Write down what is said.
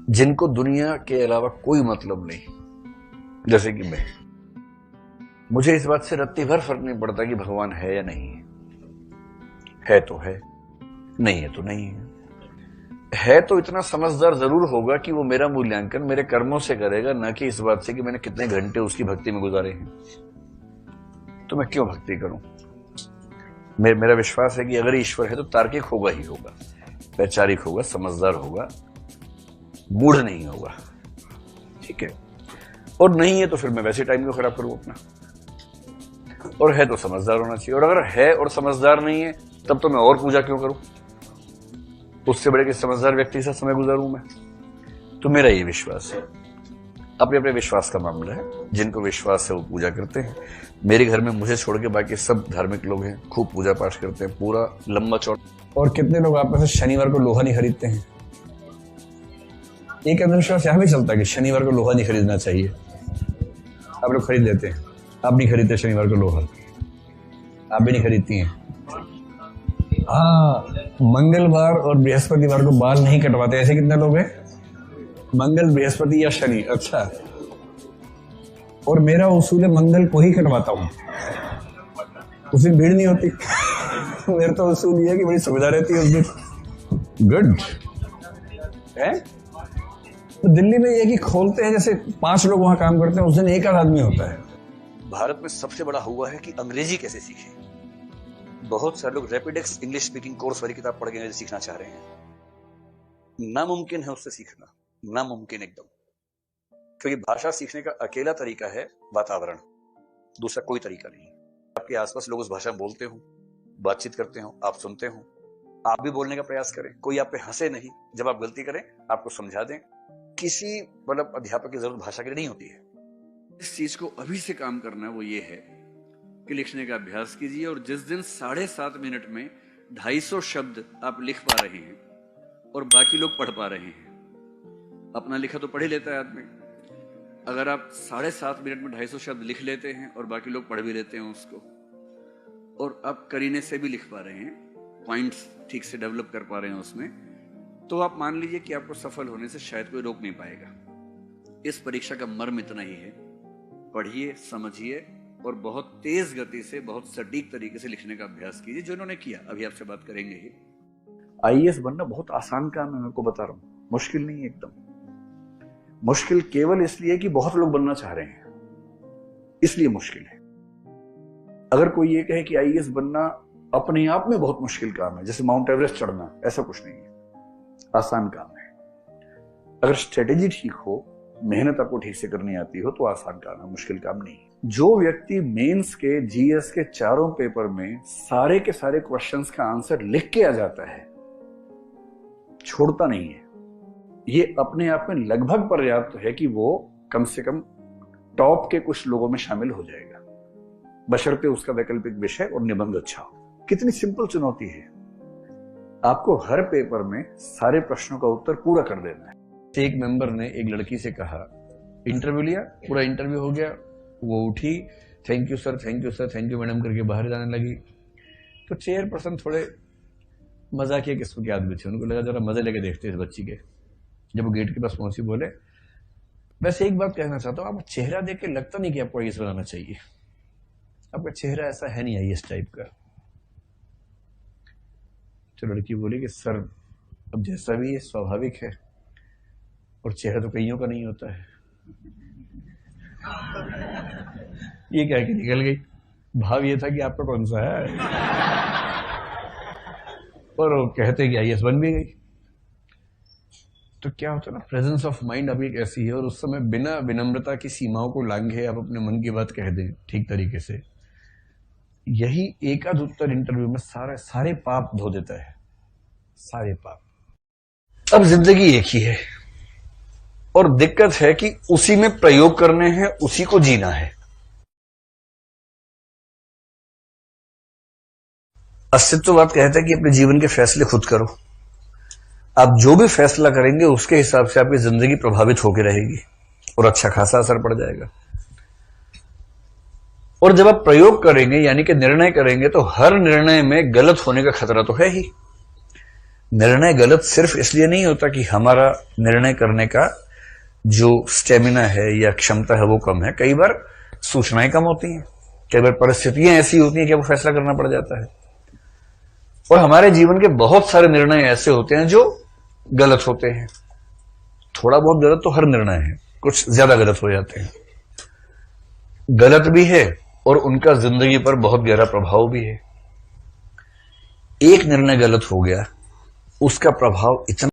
जिनको दुनिया के अलावा कोई मतलब नहीं, जैसे कि मैं। मुझे इस बात से रत्ती भर फर्क नहीं पड़ता कि भगवान है या नहीं है तो है, नहीं है तो नहीं है तो इतना समझदार जरूर होगा कि वो मेरा मूल्यांकन मेरे कर्मों से करेगा, ना कि इस बात से कि मैंने कितने घंटे उसकी भक्ति में गुजारे हैं। तो मैं क्यों भक्ति करूं? मेरा विश्वास है कि अगर ईश्वर है तो तार्किक होगा ही होगा, वैचारिक होगा, समझदार होगा, मूढ़ नहीं होगा। ठीक है, और नहीं है तो फिर मैं वैसे टाइम को खराब करूं अपना। और है तो समझदार होना चाहिए, और अगर है और समझदार नहीं है तब तो मैं और पूजा क्यों करूं? उससे बड़े कि समझदार व्यक्ति से समय गुजारूं मैं। तो मेरा ये विश्वास है, अपने अपने विश्वास का मामला है। जिनको विश्वास है वो पूजा करते हैं। मेरे घर में मुझे छोड़ के बाकी सब धार्मिक लोग हैं, खूब पूजा पाठ करते हैं, पूरा लंबा चौड़ा। और कितने लोग आप में से शनिवार को लोहा नहीं खरीदते हैं? एक अंधविश्वास यहां भी चलता है कि शनिवार को लोहा नहीं खरीदना चाहिए। आप लोग खरीद लेते हैं, आप नहीं खरीदते शनिवार को लोहा, आप भी नहीं खरीदती हैं। हाँ, मंगलवार और बृहस्पतिवार को बाल नहीं कटवाते, ऐसे कितने लोग हैं? मंगल, बृहस्पति या शनि। अच्छा, और मेरा उसूल है मंगल को ही कटवाता हूं, उस दिन भीड़ नहीं होती। मेरा तो उसूल ये है कि बड़ी सुविधा रहती है उस दिन। गुड है। तो दिल्ली में ये कि खोलते हैं, जैसे 5 लोग वहां काम करते हैं, उस दिन एक आध आदमी होता है। भारत में सबसे बड़ा हुआ है कि अंग्रेजी कैसे सीखें। बहुत सारे लोग रैपिडेक्स इंग्लिश स्पीकिंग कोर्स वाली किताब पढ़ के अंग्रेजी सीखना चाह रहे हैं। नामुमकिन है उससे सीखना, नामुमकिन एकदम। क्योंकि भाषा सीखने का अकेला तरीका है वातावरण, दूसरा कोई तरीका नहीं। आपके आसपास लोग उस भाषा बोलते हो, बातचीत करते हो, आप सुनते हो, आप भी बोलने का प्रयास करें। कोई आप पे हंसे नहीं, जब आप गलती करें आपको समझा दें। किसी अध्यापक की जरूरत भाषा के लिए नहीं होती है। इस चीज को अभी से काम करना वो ये है कि लिखने का अभ्यास कीजिए, और जिस दिन 7.5 मिनट में 250 शब्द आप लिख पा रहे हैं और बाकी लोग पढ़ पा रहे हैं, अपना लिखा तो पढ़ ही लेता है आदमी। अगर आप 7.5 मिनट में 250 शब्द लिख लेते हैं और बाकी लोग पढ़ भी लेते हैं उसको, और आप करीने से भी लिख पा रहे हैं, पॉइंट्स ठीक से डेवलप कर पा रहे हैं उसमें, तो आप मान लीजिए कि आपको सफल होने से शायद कोई रोक नहीं पाएगा। इस परीक्षा का मर्म इतना ही है, पढ़िए, समझिए और बहुत तेज गति से, बहुत सटीक तरीके से लिखने का अभ्यास कीजिए, जो इन्होंने किया। अभी आपसे बात करेंगे ही। आईएएस बनना बहुत आसान काम है, मैं आपको बता रहा हूं, मुश्किल नहीं है एकदम। मुश्किल केवल इसलिए कि बहुत लोग बनना चाह रहे हैं, इसलिए मुश्किल है। अगर कोई ये कहे कि आईएएस बनना अपने आप में बहुत मुश्किल काम है, जैसे माउंट एवरेस्ट चढ़ना, ऐसा कुछ नहीं है, आसान काम है। अगर स्ट्रेटेजी ठीक हो, मेहनत आपको ठीक से करनी आती हो, तो आसान काम है, मुश्किल काम नहीं। जो व्यक्ति मेंस के, जीएस के चारों पेपर में सारे के सारे क्वेश्चंस का आंसर लिख के आ जाता है, छोड़ता नहीं है, ये अपने आप में लगभग पर्याप्त है कि वो कम से कम टॉप के कुछ लोगों में शामिल हो जाएगा, बशर्ते उसका वैकल्पिक विषय और निबंध अच्छा हो। कितनी सिंपल चुनौती है। आपको हर पेपर में सारे प्रश्नों का उत्तर पूरा कर देना है। एक मेंबर ने एक लड़की से कहा, इंटरव्यू लिया, पूरा इंटरव्यू हो गया, वो उठी, thank you sir, thank you sir, thank you madam करके बाहर जाने लगी। तो चेयरपर्सन थोड़े मजाकिया किस्म के आदमी थे, उनको लगा जरा मजे लेके देखते इस बच्ची के। जब वो गेट के पास पहुंची, बोले वैसे एक बात कहना चाहता हूँ, आपका चेहरा देख के लगता नहीं कि आपको आईएएस बनाना चाहिए, आपका चेहरा ऐसा है नहीं आईएएस टाइप का। तो लड़की बोली कि सर अब जैसा भी है स्वाभाविक है, और चेहरा तो कईयों का नहीं होता है। ये कह के निकल गई। भाव ये था कि आपका कौन सा है, और वो कहते कि आईएएस बन भी गई। तो क्या होता है ना, प्रेजेंस ऑफ माइंड अभी एक ऐसी है, और उस समय बिना विनम्रता की सीमाओं को लांघे आप अपने मन की बात कह दें ठीक तरीके से, यही एकाध उत्तर इंटरव्यू में सारे पाप धो देता है, सारे पाप। अब जिंदगी एक ही है, और दिक्कत है कि उसी में प्रयोग करने हैं, उसी को जीना है। अस्तित्ववाद कहता है कि अपने जीवन के फैसले खुद करो। आप जो भी फैसला करेंगे उसके हिसाब से आपकी जिंदगी प्रभावित होकर रहेगी, और अच्छा खासा असर पड़ जाएगा। और जब आप प्रयोग करेंगे यानी कि निर्णय करेंगे, तो हर निर्णय में गलत होने का खतरा तो है ही। निर्णय गलत सिर्फ इसलिए नहीं होता कि हमारा निर्णय करने का जो स्टेमिना है या क्षमता है वो कम है। कई बार सूचनाएं कम होती हैं, कई बार परिस्थितियां ऐसी होती हैं कि वो फैसला करना पड़ जाता है। और हमारे जीवन के बहुत सारे निर्णय ऐसे होते हैं जो गलत होते हैं। थोड़ा बहुत गलत तो हर निर्णय है, कुछ ज्यादा गलत हो जाते हैं। गलत भी है और उनका जिंदगी पर बहुत गहरा प्रभाव भी है। एक निर्णय गलत हो गया, उसका प्रभाव इतना